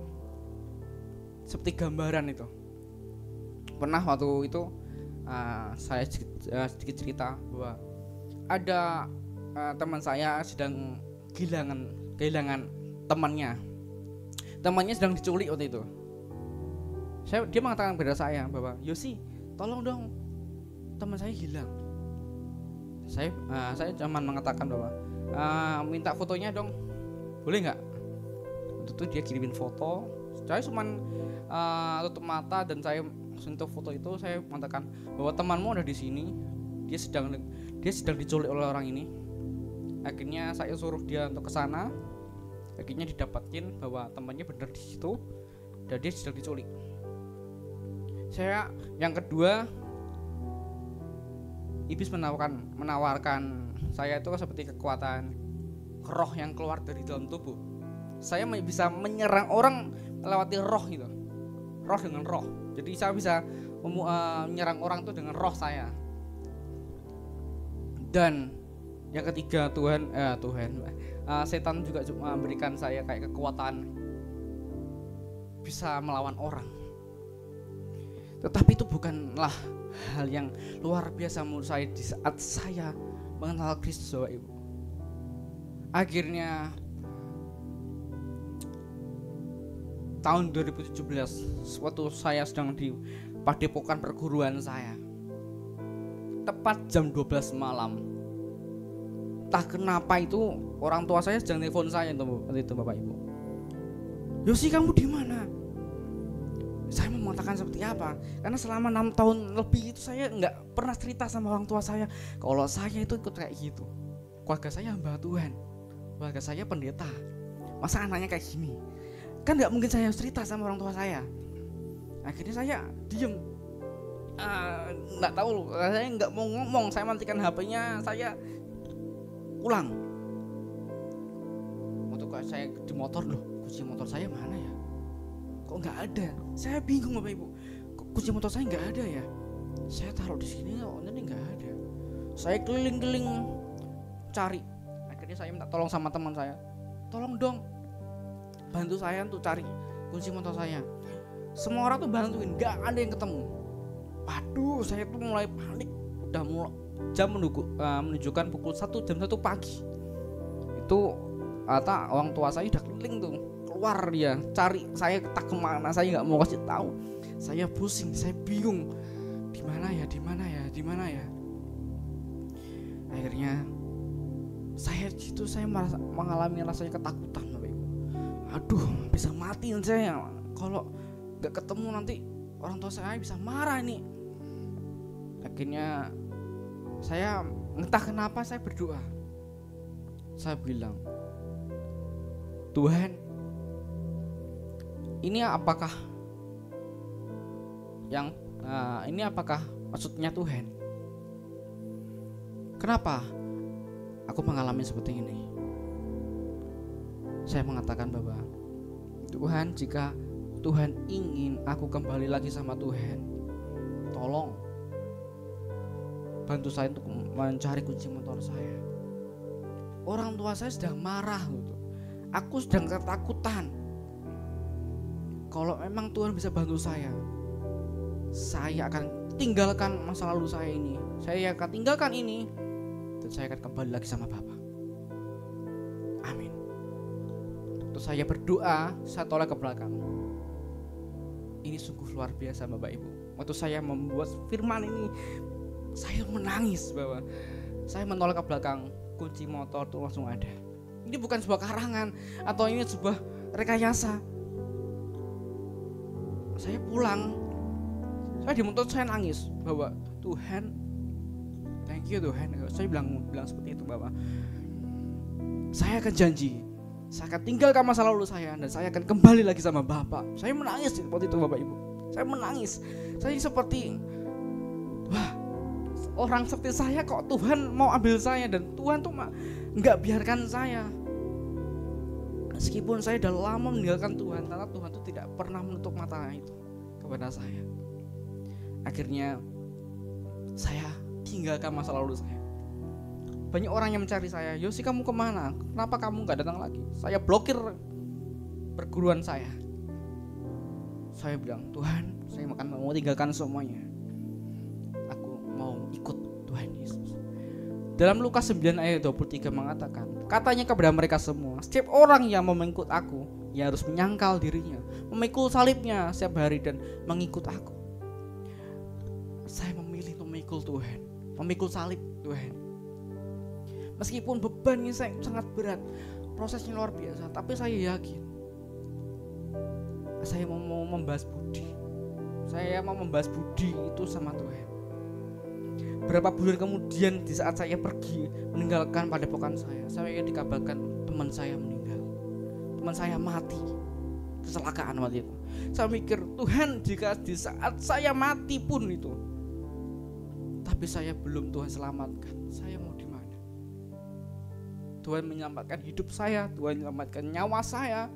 Seperti gambaran itu. Pernah waktu itu saya sedikit cerita bahwa ada teman saya sedang kehilangan temannya. Temannya sedang diculik waktu itu. Dia mengatakan kepada saya bahwa, Yosi, tolong dong, teman saya hilang. Saya cuma mengatakan bahwa minta fotonya dong, boleh nggak? Waktu itu dia kirimin foto. Saya cuma tutup mata dan saya sentuh foto itu. Saya mengatakan bahwa temanmu ada di sini. Dia sedang diculik oleh orang ini. Akhirnya saya suruh dia untuk ke sana. Akhirnya didapatin bahwa temannya benar di situ dan dia sedang diculik. Yang kedua, iblis menawarkan saya itu seperti kekuatan roh yang keluar dari dalam tubuh. Saya bisa menyerang orang melewati roh gitu. Roh dengan roh. Jadi saya bisa menyerang orang itu dengan roh saya. Dan yang ketiga, setan juga memberikan saya kayak kekuatan bisa melawan orang. Tetapi itu bukanlah hal yang luar biasa menurut saya di saat saya mengenal Kristus, Bapak Ibu. Akhirnya tahun 2017, waktu saya sedang di padepokan perguruan saya, tepat jam 12 malam, entah kenapa itu orang tua saya sedang telepon saya itu, Bapak Ibu. Yosi, kamu di mana? Saya mau mengatakan seperti apa? Karena selama 6 tahun lebih itu saya nggak pernah cerita sama orang tua saya kalau saya itu ikut kayak gitu. Keluarga saya hamba Tuhan, keluarga saya pendeta. Masa anaknya kayak gini? Kan nggak mungkin saya cerita sama orang tua saya. Akhirnya saya diem, nggak tahu, saya nggak mau ngomong. Saya matikan HP-nya, saya pulang. Waktu saya di motor, loh, kunci motor saya mana ya? Kok nggak ada? Saya bingung, Bapak Ibu. Kok kunci motor saya nggak ada ya? Saya taruh di sini, kok ini nggak ada. Saya keliling-keliling cari. Akhirnya saya minta tolong sama teman saya. Tolong dong, bantu saya untuk cari kunci motor saya. Semua orang tuh bantuin, nggak ada yang ketemu. Waduh, saya tuh mulai panik. Udah mulai jam menunjukkan pukul 1 jam 1 pagi. Itu orang tua saya udah keliling tuh, keluar dia cari saya tak kemana, saya nggak mau kasih tahu. Saya pusing, saya bingung, di mana ya. Akhirnya saya mengalami rasanya ketakutan, Bapak Ibu. Aduh, bisa mati saya kalau nggak ketemu, nanti orang tua saya bisa marah nih. Akhirnya saya entah kenapa saya berdoa. Saya bilang, Tuhan, ini apakah maksudnya Tuhan? Kenapa aku mengalami seperti ini? Saya mengatakan bahwa Tuhan, jika Tuhan ingin aku kembali lagi sama Tuhan, tolong bantu saya untuk mencari kunci motor saya. Orang tua saya sedang marah gitu. Aku sedang ketakutan. Kalau memang Tuhan bisa bantu saya akan tinggalkan masa lalu saya ini. Saya akan tinggalkan ini dan saya akan kembali lagi sama Bapa. Amin. Waktu saya berdoa, saya tolak ke belakang. Ini sungguh luar biasa, Bapak Ibu. Waktu saya membuat firman ini, saya menangis bahwa saya menolak ke belakang, kunci motor itu langsung ada. Ini bukan sebuah karangan atau ini sebuah rekayasa. Saya pulang, saya di motor saya nangis bahwa Tuhan, thank you Tuhan. Saya bilang seperti itu, Bapak. Saya akan janji, saya akan tinggalkan masa lalu saya dan saya akan kembali lagi sama Bapak. Saya menangis seperti itu, Bapak Ibu. Saya menangis. Saya seperti, wah, orang seperti saya kok Tuhan mau ambil saya, dan Tuhan tuh nggak biarkan saya. Meskipun saya udah lama meninggalkan Tuhan, karena Tuhan tuh tidak pernah menutup mata itu. kepada saya. Akhirnya saya tinggalkan masa lalu saya. Banyak orang yang mencari saya, Yosi kamu kemana? Kenapa kamu gak datang lagi? Saya blokir perguruan saya. Saya bilang, Tuhan, saya akan mau tinggalkan semuanya. Aku mau ikut Tuhan Yesus. Dalam Lukas 9 ayat 23 mengatakan, katanya kepada mereka semua, setiap orang yang mau mengikut aku, ia harus menyangkal dirinya, memikul salibnya setiap hari dan mengikut aku. Saya memilih untuk memikul Tuhan, memikul salib Tuhan. Meskipun bebannya saya sangat berat, prosesnya luar biasa, tapi saya yakin saya mau membahas budi. Saya mau membahas budi itu sama Tuhan. Berapa bulan kemudian di saat saya pergi meninggalkan padepokan saya dikabarkan teman saya meninggal. Teman saya mati, kecelakaan waktu itu. Saya mikir, Tuhan, jika di saat saya mati pun itu, tapi saya belum Tuhan selamatkan, saya mau di mana? Tuhan menyelamatkan hidup saya, Tuhan menyelamatkan nyawa saya.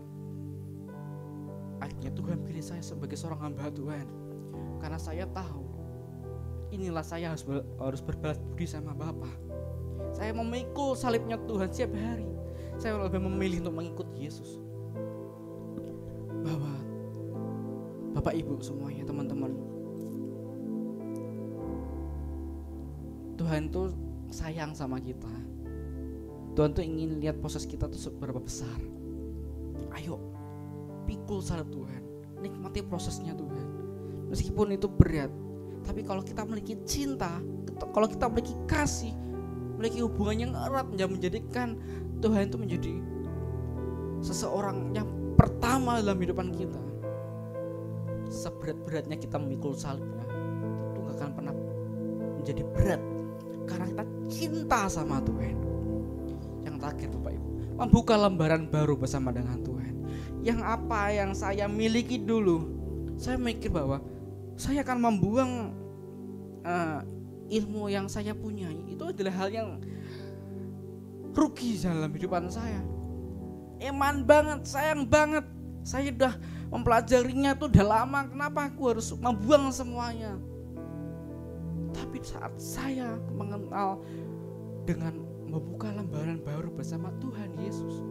Akhirnya Tuhan pilih saya sebagai seorang hamba Tuhan, karena saya tahu inilah saya harus berbalas budi sama Bapa. Saya memikul salibnya Tuhan setiap hari. Saya lebih memilih untuk mengikut Yesus. Bahwa Bapak Ibu semuanya, teman-teman, Tuhan tuh sayang sama kita. Tuhan tuh ingin lihat proses kita tuh seberapa besar. Ayo, pikul salib Tuhan, nikmati prosesnya Tuhan. Meskipun itu berat, tapi kalau kita memiliki cinta, kalau kita memiliki kasih, memiliki hubungan yang erat, yang menjadikan Tuhan itu menjadi seseorang yang pertama dalam kehidupan kita. Seberat-beratnya kita memikul salibnya, itu gak akan pernah menjadi berat, karena kita cinta sama Tuhan. Yang terakhir Bapak Ibu, membuka lembaran baru bersama dengan Tuhan. Yang apa yang saya miliki dulu, saya mikir bahwa saya akan membuang ilmu yang saya punya. Itu adalah hal yang rugi dalam kehidupan saya. Eman banget, sayang banget. Saya udah mempelajarinya tuh udah lama, kenapa aku harus membuang semuanya? Tapi saat saya mengenal dengan membuka lembaran baru bersama Tuhan Yesus,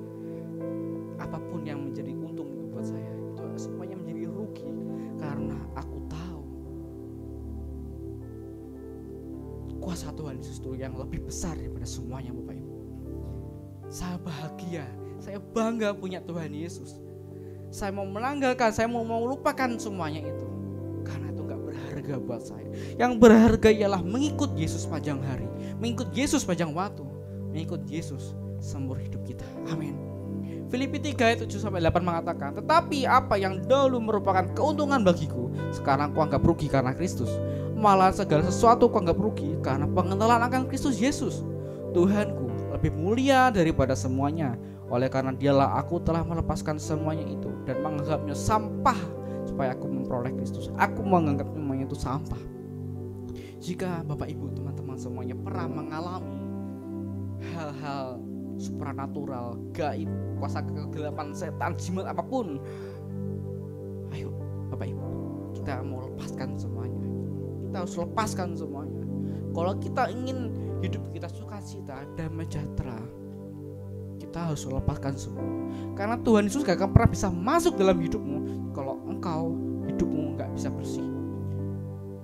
apapun yang menjadi untung itu buat saya, itu semuanya menjadi rugi, karena aku tahu kuasa Tuhan Yesus itu yang lebih besar daripada semuanya Bapak Ibu. Saya bahagia, saya bangga punya Tuhan Yesus. Saya mau menanggalkan, saya mau lupakan semuanya itu, karena itu gak berharga buat saya. Yang berharga ialah mengikut Yesus panjang hari, mengikut Yesus panjang waktu, mengikut Yesus seumur hidup kita. Amin. Filipi 3 ayat 7-8 mengatakan, tetapi apa yang dahulu merupakan keuntungan bagiku, sekarang kuanggap rugi karena Kristus. Malah segala sesuatu kuanggap rugi karena pengenalan akan Kristus Yesus, Tuhanku, lebih mulia daripada semuanya. Oleh karena dialah aku telah melepaskan semuanya itu dan menganggapnya sampah supaya aku memperoleh Kristus. Aku menganggap semuanya itu sampah. Jika Bapak Ibu teman-teman semuanya pernah mengalami hal-hal supranatural, gaib, kuasa kegelapan, setan, jimat apapun, ayo Bapak Ibu, kita mau lepaskan semuanya. Kita harus lepaskan semuanya. Kalau kita ingin hidup kita sukacita, damai sejahtera, kita harus lepaskan semua. Karena Tuhan Yesus gak akan pernah bisa masuk dalam hidupmu kalau engkau hidupmu gak bisa bersih.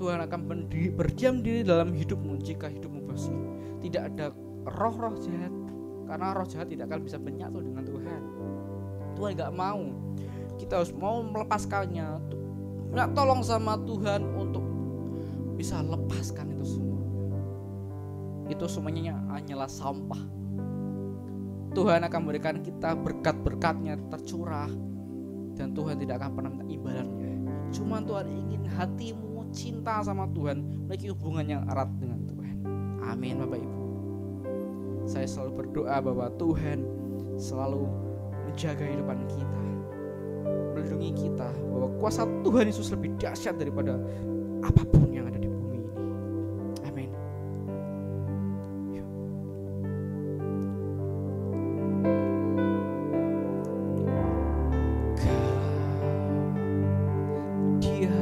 Tuhan akan berdiam diri dalam hidupmu jika hidupmu bersih. Tidak ada roh-roh jahat, karena roh jahat tidak akan bisa menyatu dengan Tuhan. Tuhan gak mau. Kita harus mau melepaskannya. Minta tolong sama Tuhan untuk bisa lepaskan itu semua. Itu semuanya hanyalah sampah. Tuhan akan memberikan kita berkat-berkatnya tercurah, dan Tuhan tidak akan pernah minta imbalannya. Cuma Tuhan ingin hatimu cinta sama Tuhan, memiliki hubungan yang erat dengan Tuhan. Amin Bapak Ibu. Saya selalu berdoa bahwa Tuhan selalu menjaga kehidupan kita, melindungi kita, bahwa kuasa Tuhan Yesus lebih dahsyat daripada apapun yang ada di bumi ini. Amin. Dia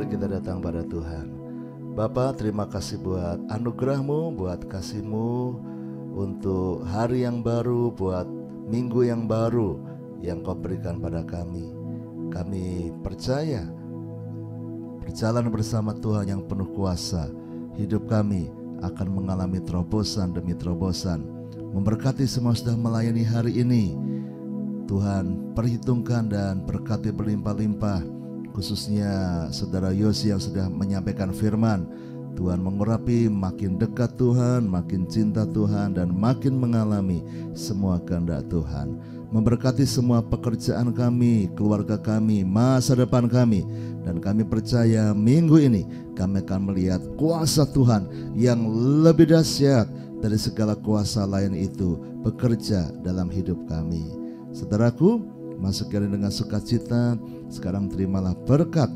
Mari kita datang pada Tuhan. Bapa, terima kasih buat anugerah-Mu, buat kasih-Mu untuk hari yang baru, buat minggu yang baru yang Kau berikan pada kami. Kami percaya berjalan bersama Tuhan yang penuh kuasa, hidup kami akan mengalami terobosan demi terobosan. Memberkati semua sudah melayani hari ini. Tuhan perhitungkan dan berkati berlimpah-limpah, khususnya Saudara Yosi yang sudah menyampaikan firman. Tuhan mengurapi, makin dekat Tuhan, makin cinta Tuhan, dan makin mengalami semua kehendak Tuhan. Memberkati semua pekerjaan kami, keluarga kami, masa depan kami. Dan kami percaya minggu ini kami akan melihat kuasa Tuhan yang lebih dahsyat dari segala kuasa lain itu bekerja dalam hidup kami. Saudaraku, masukkan dengan sukacita. Sekarang terimalah berkat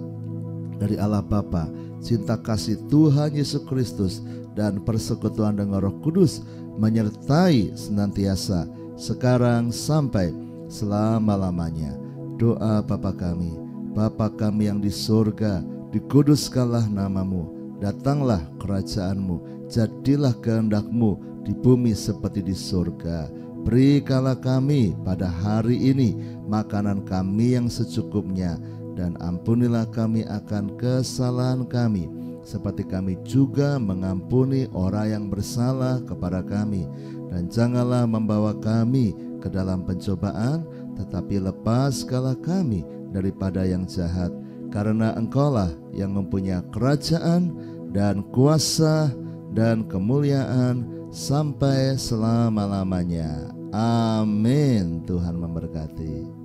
dari Allah Bapa, cinta kasih Tuhan Yesus Kristus, dan persekutuan dengan Roh Kudus menyertai senantiasa sekarang sampai selama-lamanya. Doa Bapa kami. Bapa kami yang di surga, dikuduskanlah nama-Mu, datanglah kerajaan-Mu, jadilah kehendak-Mu di bumi seperti di surga. Berikanlah kami pada hari ini makanan kami yang secukupnya, dan ampunilah kami akan kesalahan kami, seperti kami juga mengampuni orang yang bersalah kepada kami. Dan janganlah membawa kami ke dalam pencobaan, tetapi lepaskanlah kami daripada yang jahat. Karena Engkaulah yang mempunyai kerajaan dan kuasa dan kemuliaan sampai selama-lamanya. Amin. Tuhan memberkati.